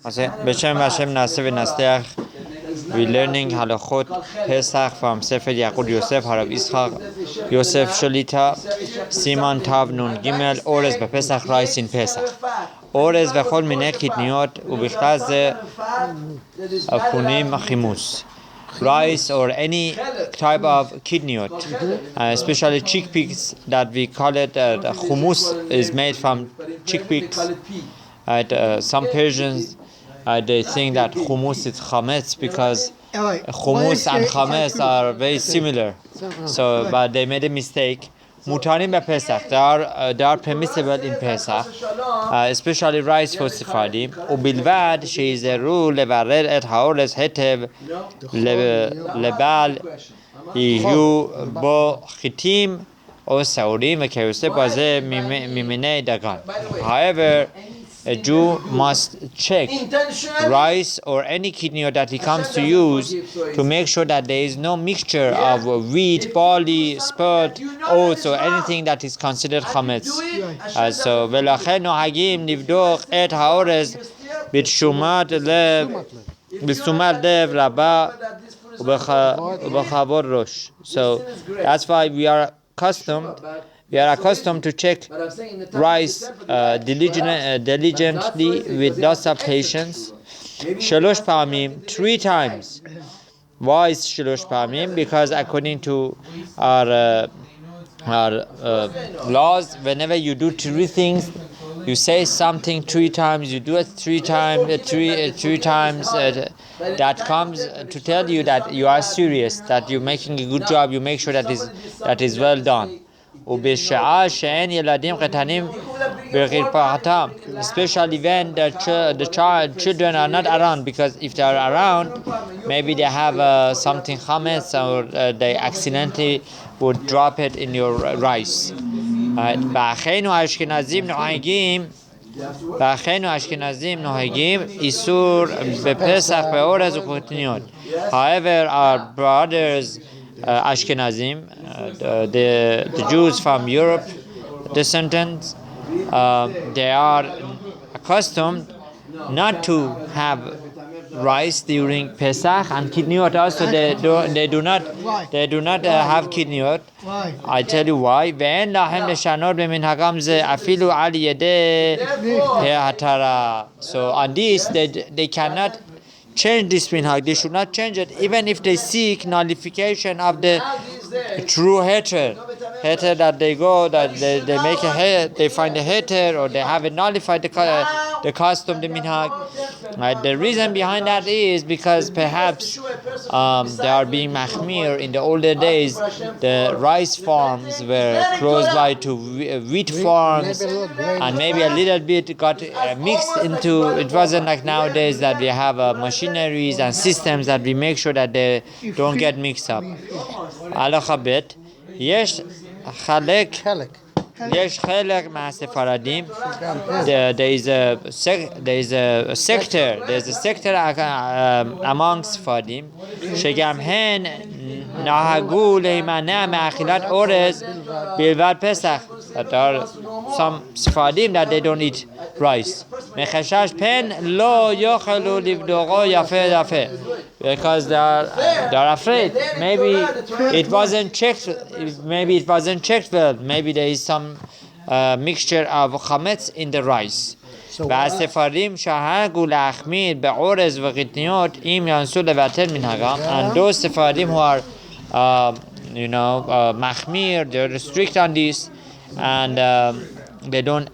B'Shem Hashem Naaseh v'Nasteach. We're learning Halachot Pesach from Sefaradi Yosef, Harav Yitzchak Yosef Sholita, Siman Tav Nun Gimel, Orez b'Pesach, rice in Pesach. Orez v'chol minei kitniot u'bichlal ze akunim chimus. Rice or any type of kidneyot, especially chickpeas that we call it hummus is made from chickpeas. Some Persians they think that hummus is chametz because hummus and chametz are very similar. So, but they made a mistake. Mutarim b'Pesach, they are permissible in Pesach, especially rice for Sefardim. Ubilvad sheyizeru levarer et haorez hetev lebal yihu bo chitim o saurim v'kayoseh baze miminei dagan. However, a Jew must check rice or any kidney that he comes to use to make sure that there is no mixture of wheat, barley, spelt, oats, or anything that is considered chametz. So, v'lachen nohagim nivdoch et haorez b'shumat lev rabba ub'chavor rosh. So that's why we are accustomed to check rice diligently with lots of patience. Shalosh pa'amim, 3 times. Why is shalosh pa'amim? Because according to our laws, whenever you do 3 things, you say something 3 times, you do it 3 times, three times. That comes to tell you that you are serious, that you're making a good job. You make sure that is well done. Especially when the children are not around, because if they are around, maybe they have something chametz or they accidentally would drop it in your rice. B'acheinu Ashkenazim nohagim isur b'Pesach be'orez u'kotniot. However, our brothers Ashkenazim, the Jews from Europe, descendants, they are accustomed not to have rice during Pesach, and kidneyot also they do not have kidneyot. I tell you why. Ve'en lahem leshanot b'minhagam ze afilu al yedei hatara. So on this they cannot change this minhag. They should not change it, even if they seek nullification of the true heter that they go, that they make a heter, they find a heter, or they have it nullified the custom, the minhag. Right? The reason behind that is because perhaps they are being machmir. In the older days, the rice farms were close by to wheat farms, and maybe a little bit got mixed into. It wasn't like nowadays that we have machineries and systems that we make sure that they don't get mixed up. Halacha bet, yesh chalek ma'asefaradim. There is a sector amongst Sephardim. Shegam hen nahagu leimana me'achilat orez bilvad Pesach. There are some Sephardim that they don't eat rice. Mechashash pen lo yochelu livdogo yafe. Because they are afraid. Maybe it wasn't checked well. Maybe there is some mixture of chametz in the rice. And those Sephardim who are machmir, they're strict on this, and they don't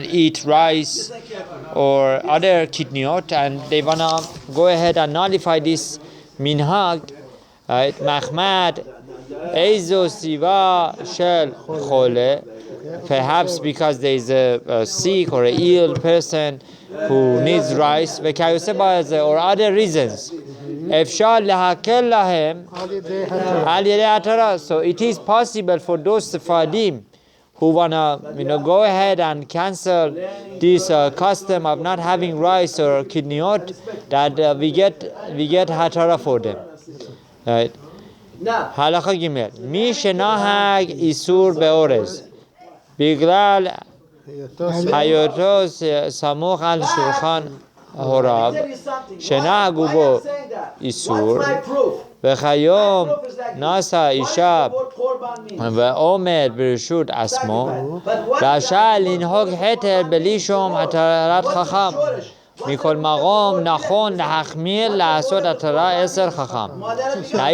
eat rice or other kidneyot, and they wanna go ahead and nullify this minhag. Mahmad eizo siva shel chole, perhaps because there is a sick or a ill person who needs rice, or other reasons. Efshar lehakel lahem al yedei hatara. So it is possible for those Sephardim who wanna go ahead and cancel this custom of not having rice or kidneyot, that we get hatara for them. Right? Halacha gimel. Mi shenahag isur beorez bigral hayotos samuch al shulchan هوراب شنهگو بو ایسور و خیام ناسا ایشاب و اومد برشود اسمو و شال این حق حتر بلیشم حترات خخم میکل مقام نخون لحخمیل لحسود اترا اسر خخم. Now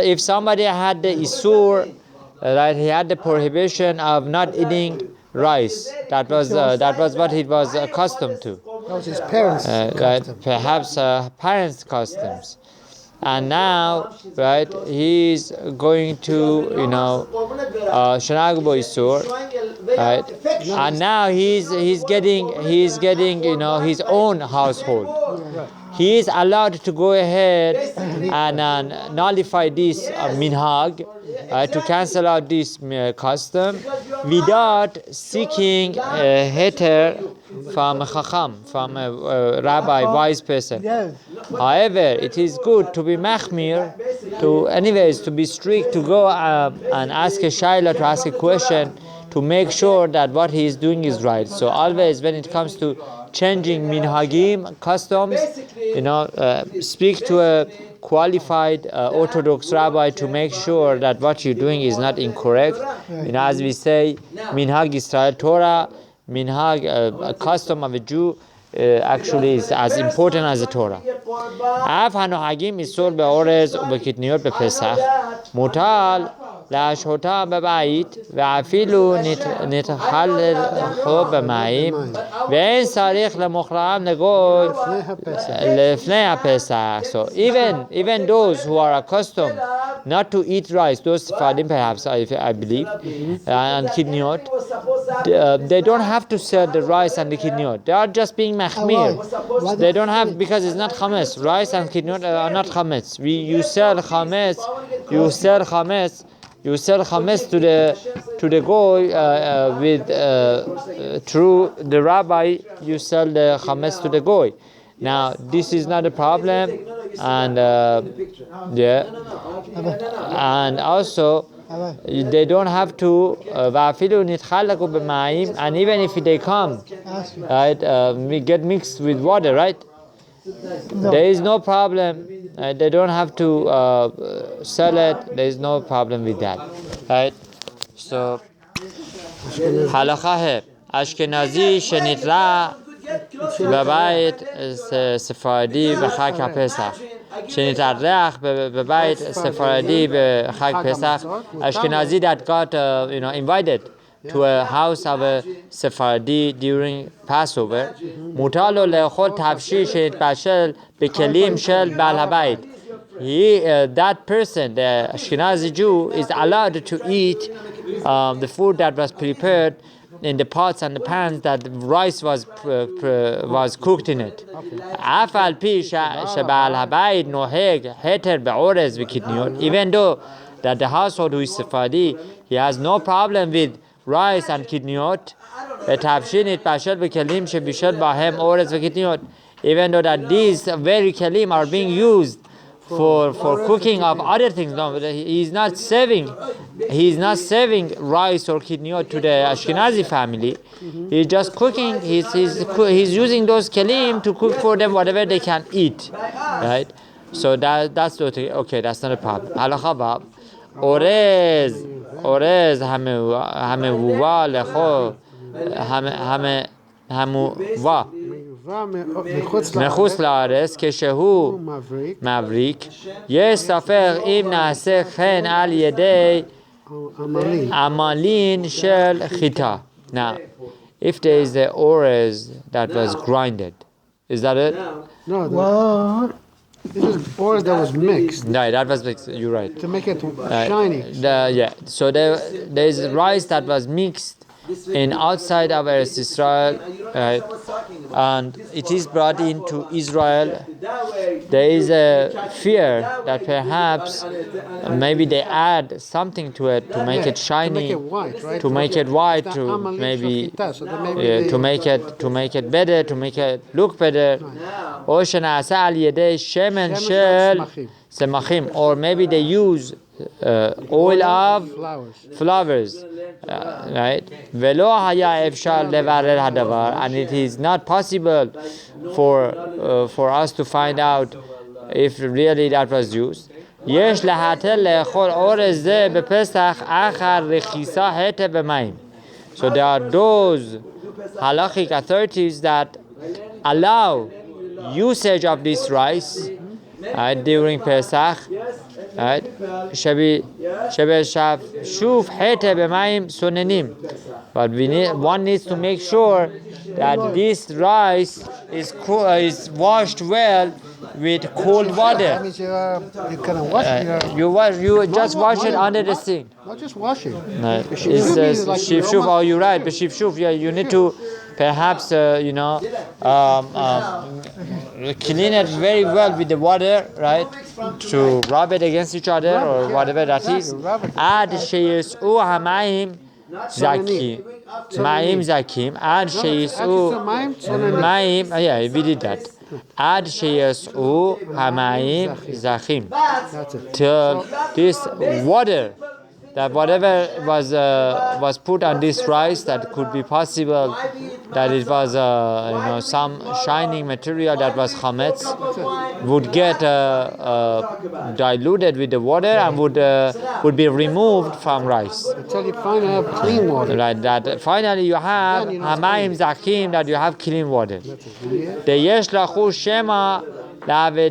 if somebody had the isur, right, he had the prohibition of not eating rice. That was what he was accustomed to. That was his parents' custom. Perhaps parents' customs. And now, right, he's going to, Shanagbo Isur, right? And now he's getting, his own household. He is allowed to go ahead and nullify this minhag, to cancel out this custom, without seeking a heter from a chacham, from a rabbi, wise person. However, it is good to be machmir, to be strict, to go and ask a shayla, to ask a question, to make sure that what he is doing is right. So always when it comes to changing minhagim, customs, speak to a qualified Orthodox rabbi to make sure that what you're doing is not incorrect. As we say, minhag Israel Torah, minhag, a custom of a Jew, actually is as important as the Torah. Af hanahagim isur be'orez u'bekitniyot bePesach mutal להשהותה בבית ואפילו נתחלל חוב במים ואין צריך למוכרם לגוי לפני הפסח. So even those who are accustomed not to eat rice, those Sephardim perhaps, I believe, and kidneyot, they don't have to sell the rice and the kidneyot. They are just being machmir. They don't have, because it's not chametz. Rice and kidneyot are not chametz. You sell chametz to the goy with through the rabbi. You sell the chametz to the goy. Now this is not a problem, and and also they don't have to. And even if they come, right, we get mixed with water, right? There is no problem. They don't have to sell it. There is no problem with that, right? So, halakha hai Ashkenazi shenitra bebait Sefaradi b'chag HaPesach. Shenitarach bebait Sefaradi b'chag Pesach. Ashkenazi that got invited to a house of a Sephardi during Passover, mutalo le'chol tafshi shenitbashel bekelim shel ba'al habayit. That person, the Ashkenazi Jew, is allowed to eat the food that was prepared in the pots and the pans that the rice was cooked in it. Afal pi sheba'al habayit noheg heter be'orez v'kidniyot. Even though that the household who is Sephardi, he has no problem with rice and kidneyot, even though that these very kelim are being used for cooking of other things. No, he's not serving rice or kidneyot to the Ashkenazi family. He's just cooking. He's using those kelim to cook for them whatever they can eat, right? So that's okay. That's not a problem. Halakha bab orez hame wuva lecho hame wuva מחוץ לארץ כשהוא מבריק יש ספק אם נעשה כן על ידי עמלין של חיטה. Now, if there is the orez that was grinded, is that it? No. What? This is orez that was mixed. No, that was mixed. You're right. To make it shiny. So there is rice that was mixed in outside of Eretz Israel, right? And it is brought into Israel. There is a fear that perhaps maybe they add something to it to make it shiny, to make it white, right? To make it white, to maybe to make it better, to make it look better. Or maybe they use oil of flowers. flowers, right? Velo haya efshar levarer hadavar, and it is not possible for us to find out if really that was used. יש להטל לאכול אורז זה בפסח אחר רכיסה היטב במים. So there are those halachic authorities that allow usage of this rice during Pesach, right? Shuf hete b'mayim sunenim. But one needs to make sure that this rice is washed well with cold water. That means you can wash it. You just wash it under the sink. Not just wash it. It's shif. Oh, you're right. But shif, yeah, you need to perhaps clean it very well with the water, right? To rub it against each other or whatever that is. Add sheyis'u hamayim zakim, mayim zakim. Add sheyis'u mayim. Yeah, we did that. Add sheyis'u hamayim zakim. Till this water, that whatever was put on this rice, that could be possible that it was some shining material that was chametz, would get diluted with the water and would be removed from rice. Until you finally have clean water. Right, that finally you have hamayim zakim, that you have clean water. The yesh lachu shema Raka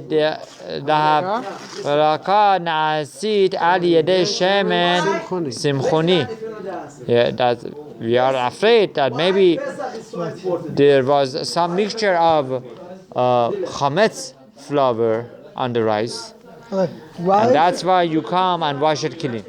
na'asit al yedei shemen simchoni. Yeah, that we are afraid that maybe there was some mixture of chametz flour on the rice, and that's why you come and wash it clean.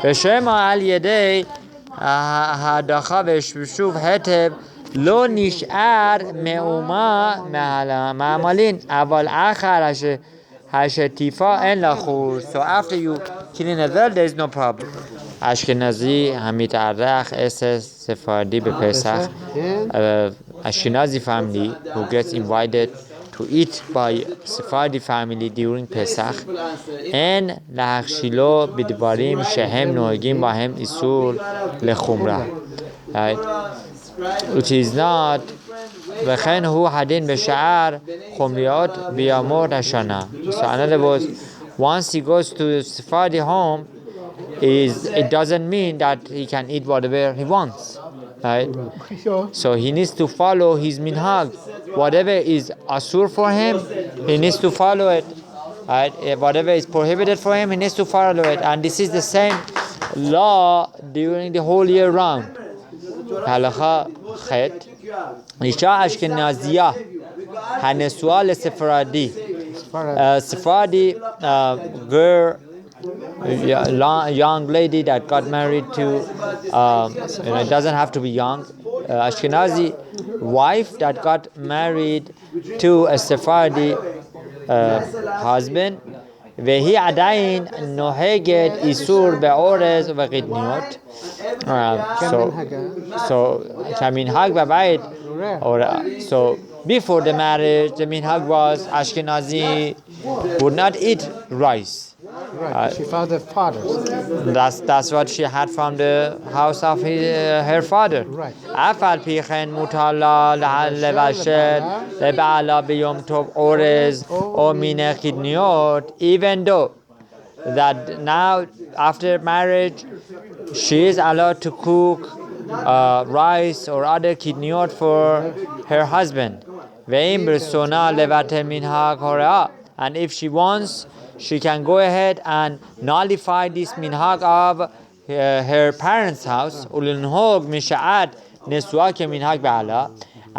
V'shema al yedei hadacha v'shushuv hetev lo nish'ar me'uma ma'amalin aval achar hashetifa en lachur. So after you clean it well, there is no problem. Ashkenazi hamitarach eses Sefaradi bePesach. Ashkenazi family who gets invited to eat by Sefaradi family during Pesach, and lahachshilo bidvarim shehem noegim bahem isur lechumra. Right? Which is not וכן הוא הדין בשאר חומריות בימות השנה. So in other words, once he goes to Sefaradi home, it doesn't mean that he can eat whatever he wants, right? So he needs to follow his minhag. Whatever is asur for him, he needs to follow it, right? Whatever is prohibited for him, he needs to follow it. And this is the same law during the whole year round. Halakha chet Isha Ashkenaziyah Hanesua le Sefaradi girl, young lady that got married to it doesn't have to be young, Ashkenazi wife that got married to a Sephardi husband, והיא עדיין נוהגת איסור באורז ובקטניות. So כמנהג בבית, so before the marriage the minhag was Ashkenazi would not eat rice. Right, she found her father. That's what she had from the house of her father. Right. أفعل پیخن مطالع لبشر لبعلا بیوم توب اورز او مینه کدنیات. Even though that now after marriage she is allowed to cook rice or other kidniyot for her husband. ואם ברצונה לבטל מנהג הוראה, and if she wants, she can go ahead and nullify this minhag of her parents' house.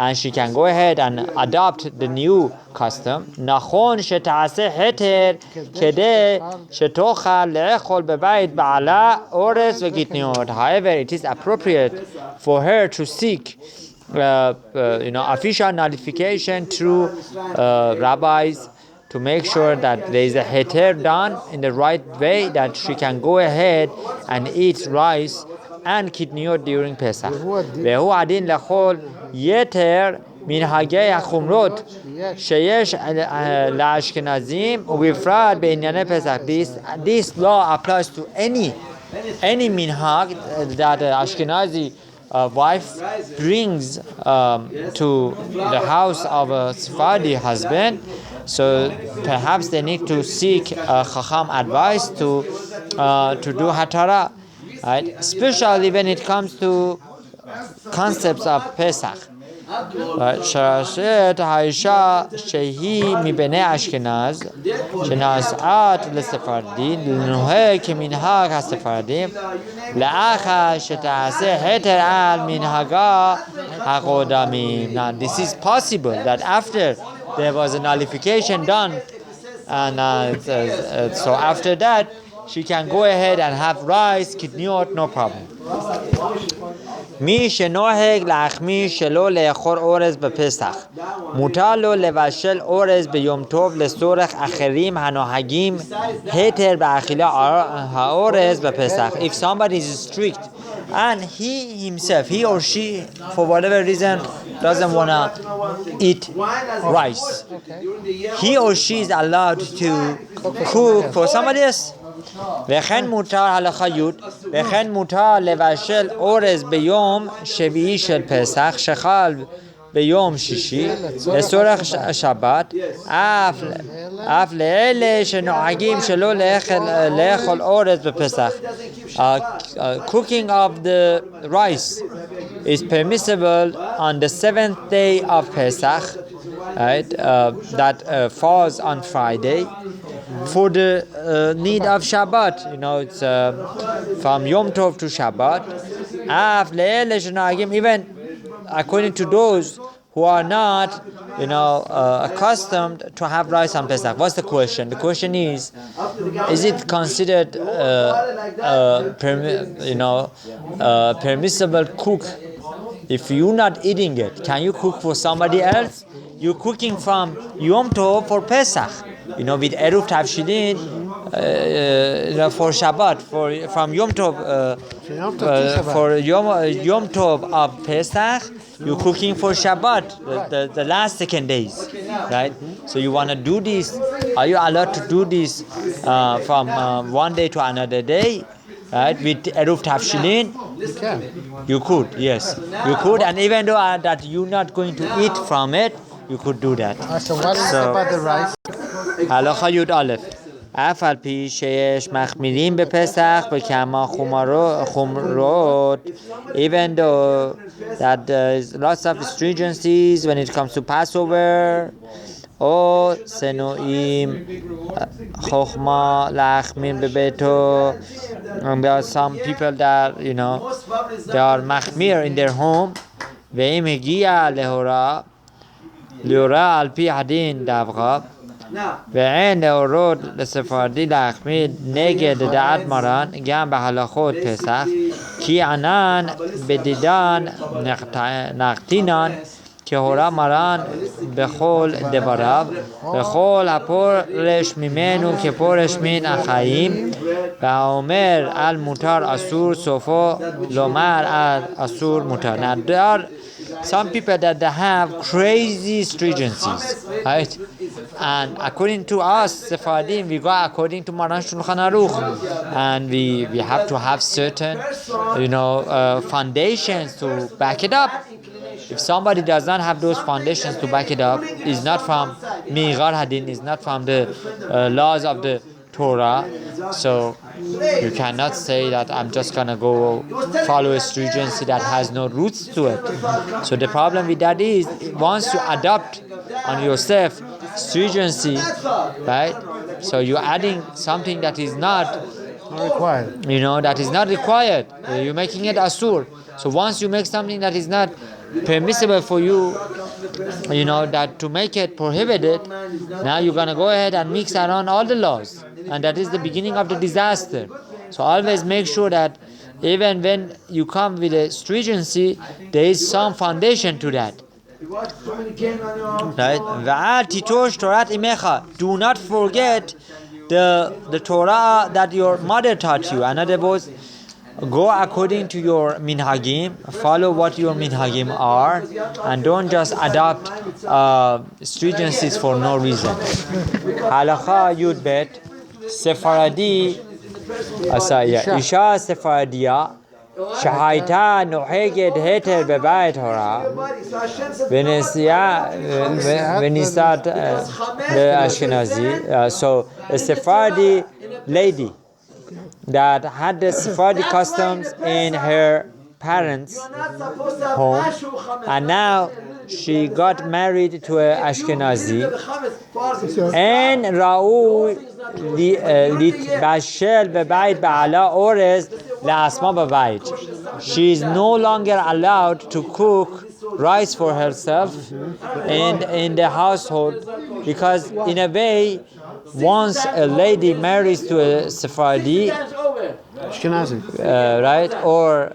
And she can go ahead and adopt the new custom. However, it is appropriate for her to seek official nullification through rabbis, to make sure that there is a heter done in the right way, that she can go ahead and eat rice and kidniyot during Pesach. והוא הדין לכל יתר منهاجي خمرot شيش لأشكنازim وبفراد بإنيان Pesach. This law applies to any minhag that Ashkenazi wife brings to the house of a Sefaradi husband. So perhaps they need to seek Chacham advice to do Hatara, right? Especially when it comes to concepts of Pesach. שרשת האישה שהיא מבני אשכנז שנשאת לספרדים לנהוג כמנהג הספרדים לאחר שתעשה היתר על מנהגה הקודמים. Now this is possible that after there was a nullification done, and so after that she can go ahead and have rice, kidneyot, no problem. מי שנוהג להחמיש שלא לאכול אורז בפסח מותר לו לבשל אורז ביום טוב לצורך אחרים הנוהגים היתר באכילה האורז בפסח. If somebody is strict and he or she for whatever reason doesn't want to eat rice, he or she is allowed to cook for somebody else. וכן מותר הלכה י' וכן מותר לבשל אורז ביום שביעי של פסח שחל ביום שישי לצורך שבת אף לאלה שנוהגים שלא לאכול אורז בפסח. Cooking of the rice is permissible on the 7th day of Pesach, right? That falls on Friday. For the need of Shabbat, it's from Yom Tov to Shabbat. Even according to those who are not, accustomed to have rice on Pesach. What's the question? The question is it considered permissible cook? If you're not eating it, can you cook for somebody else? You're cooking from Yom Tov for Pesach. With Eruv Tavshilin, for Shabbat, from Yom Tov, for Yom Tov of Pesach, you're cooking for Shabbat, the last 2 days, right? So you want to do this. Are you allowed to do this from one day to another day, right? With Eruv Tavshilin? You can. You could, yes. You could, and even though that you're not going to eat from it, you could do that. So what is it about the rice? הלכה י"א אף על פי שיש מחמירים בפסח בכמה חומרות, even though that there is lots of stringencies when it comes to Passover, או סנועים חוכמה להחמיר בביתו. There are some people that they are מחמיר in their home, ואם הגיע להוראה על פי הדין דווקא ואין להורות לספרדי להחמיר נגד דעת מרן גם בהלכות פסח כי ענן בדידן נחתינן כהורה מרן בכל דבריו וכל הפורש ממנו כפורש מן החיים והאומר על מותר אסור סופו לומר על אסור מותר. Now there are some people that they have crazy stringencies, right? And according to us, Sephardim, we go according to Maran Shulchan Aruch, and we have to have certain, foundations to back it up. If somebody does not have those foundations to back it up, is not from Migar Hadin, is not from the laws of the Torah, so you cannot say that I'm just gonna go follow a stringency that has no roots to it. So the problem with that is once you adopt on yourself stringency, right? So you're adding something that is not required. That is not required. You're making it asur. So once you make something that is not permissible for you, that to make it prohibited, now you're gonna go ahead and mix around all the laws, and that is the beginning of the disaster. So always make sure that even when you come with a stringency, there is some foundation to that. Right? Do not forget the Torah that your mother taught you. In other words, go according to your minhagim, follow what your minhagim are, and don't just adopt stringencies for no reason. Halakha Yud Bet, Sefaradi, Isha Sefaradia, שהייתה נוהגת היתר בבית הורה ונישאת לאשכנזי. So a Sephardi lady that had the Sephardi customs in her parents' home, and now she got married to an Ashkenazi, and ראו להתבשל בבית בעלה אורז לעצמה בבית. She is no longer allowed to cook rice for herself in the household, because in a way, once a lady marries to a Sephardi, right, or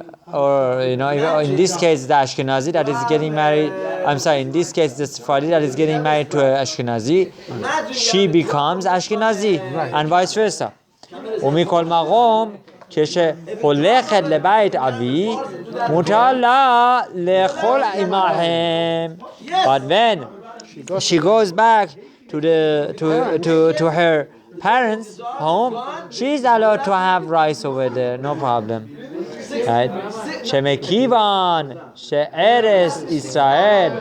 in this case the Ashkenazi that is getting married, in this case the Sephardi that is getting married to an Ashkenazi, she becomes Ashkenazi, and vice versa. ומכל מקום כשהולכת לבית אבי מותר לה לאכול עמהם. But when she goes back to her parents' home, she is allowed to have rice over there, no problem. Right? שמכיוון שארץ ישראל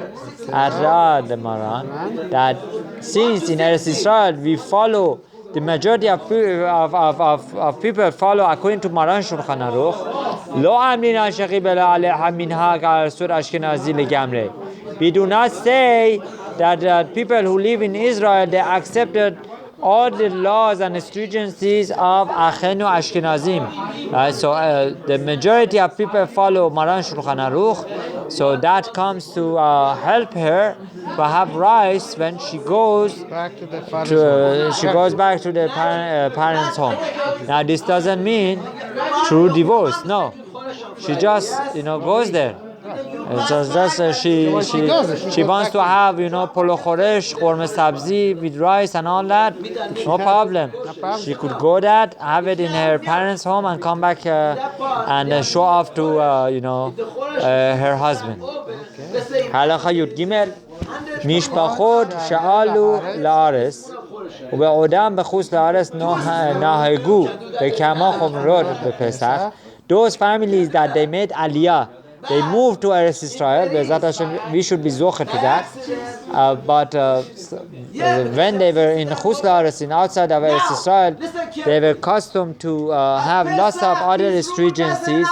עתרה דמרן, that since in Eretz Israel we follow, the majority of people follow according to Maran Shulchan Aruch, לא אמרינן שקיבל עליך מנהג על סור אשכנזי לגמרי. We do not say that the people who live in Israel, they accepted all the laws and stringencies of Achenu Ashkenazim. So the majority of people follow Maran Shulchan Aruch, so that comes to help her to have rice when she goes back to the parents' home. Now this doesn't mean true divorce. No, she just goes there. She wants to have polo choresh, korme sabzi with rice and all that. No problem. She could go that, have it in her parents' home, and come back and show off to her husband. Halakha Yud Gimel, משפחות שעלו לארץ ובעודם בחוץ לארץ נהגו בכמה חומרות בפסח. Those families that they made aliyah, they moved to Eretz Israel. We should be zocher to that. But when they were in Chutz La'aretz, in outside of Eretz Israel, they were accustomed to have lots of other stringencies.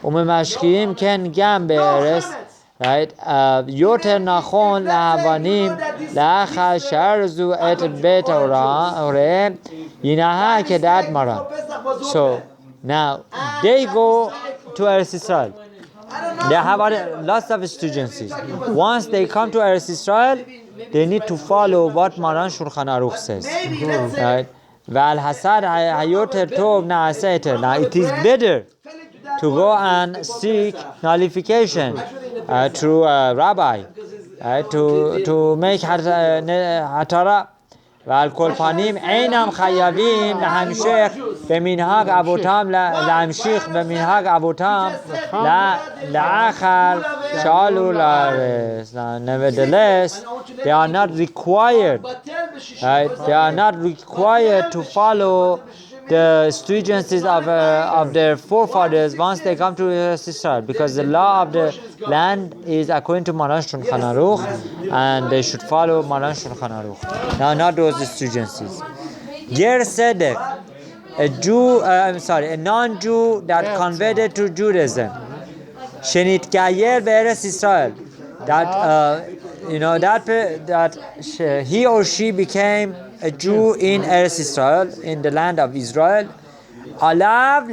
וממשקיעים כן גם בארץ. Right? יותר נכון להבנים לאחר שארזו את בית ההוריהם ינהג כדעת מרן. So now they go to Eretz Israel. They have lots of stringencies. Once they come to Eretz Israel, they need to follow what Maran Shulchan Aruch says. Right? ועל הסד היותר טוב נעשה יותר. Now it is better to go and seek nullification through a rabbi, to make hatara. ועל כל פנים אינם חייבים להמשיך במנהג אבותם, להמשיך במנהג אבותם לאחר שעלו לארץ. Nevertheless, they are not required, they are not required to follow the stringencies of their forefathers once they come to Israel, because the law of the land is according to Maran Shulchan Aruch, and they should follow Maran Shulchan Aruch. Now, not those stringencies. Ger Sedek, a non-Jew that converted to Judaism, Shenit Gayer Be'eretz Israel, that he or she became a Jew in Eretz Israel, in the land of Israel. Alav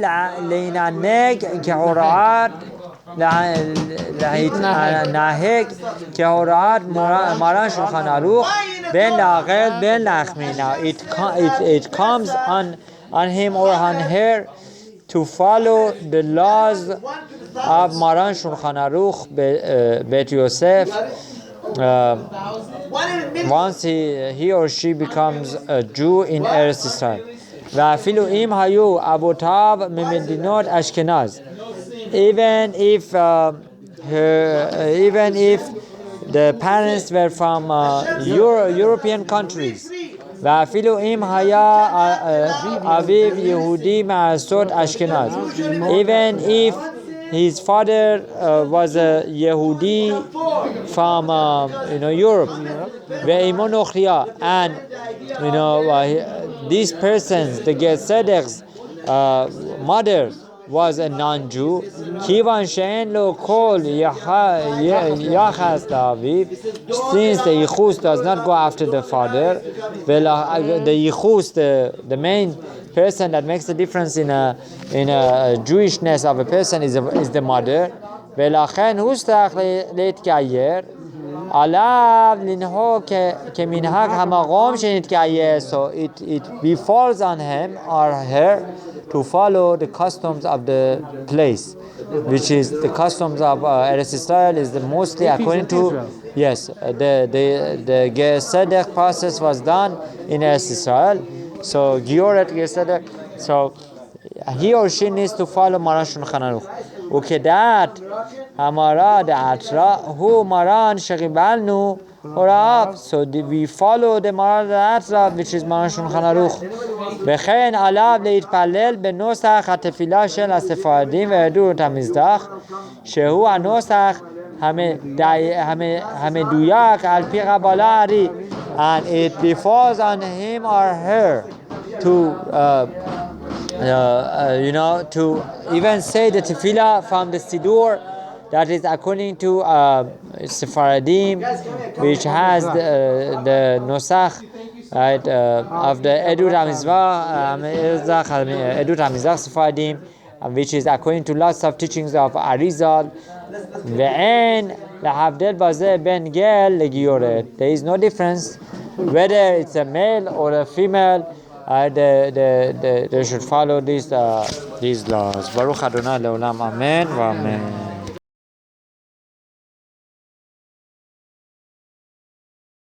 leinaneg kehora'at naheg kehora'at Maran Shulchan Aruch ben la'achel ben la'achmi. Now it comes on him or on her to follow the laws of Maran Shulchan Aruch Bet Yosef. Once he or she becomes a Jew in Eretz Israel. ואפילו אם היו אבותיו ממדינות אשכנז. Even if the parents were from European countries. ואפילו אם היה אביו יהודי מארצות אשכנז. Even if his father was a Yehudi from Europe. ואימו נוכריה. And these persons, the Gesedek's mother was a non-Jew. כיוון שאין לו כל יחס לאביו, since the yichus does not go after the father, the yichus, the main person that makes the difference in a Jewishness of a person is the mother. ולכן הוא צריך להתגייר, עליו לנהוג כמנהג המקום שנתגייר. So it befalls on him or her to follow the customs of the place, which is the customs of Eretz Israel is mostly according to the Gesedek process was done in Eretz Israel. So Gioret Gesedek, so he or she needs to follow Maran Shulchan Aruch. וכדעת המרה דעתרא הוא מרן שקיבלנו הוראיו. So we follow the מרן דעתרא, which is מרן שולחן ערוך. וכן עליו להתפלל בנוסח התפילה של הספרדים וידעו את המזבח, שהוא הנוסח המדויק על פי קבלה הארי. And it befalls on him or her to to even say the tefillah from the Siddur, that is according to Sefaradim, which has the nosach, right, of the Edut HaMizvah, Edut HaMizvah Sefaradim, which is according to lots of teachings of Arizal. ואין להבדל בזה בין גל לגיורת. There is no difference whether it's a male or a female. They should follow these laws. Baruch Adonai leolam. Amen. Amen.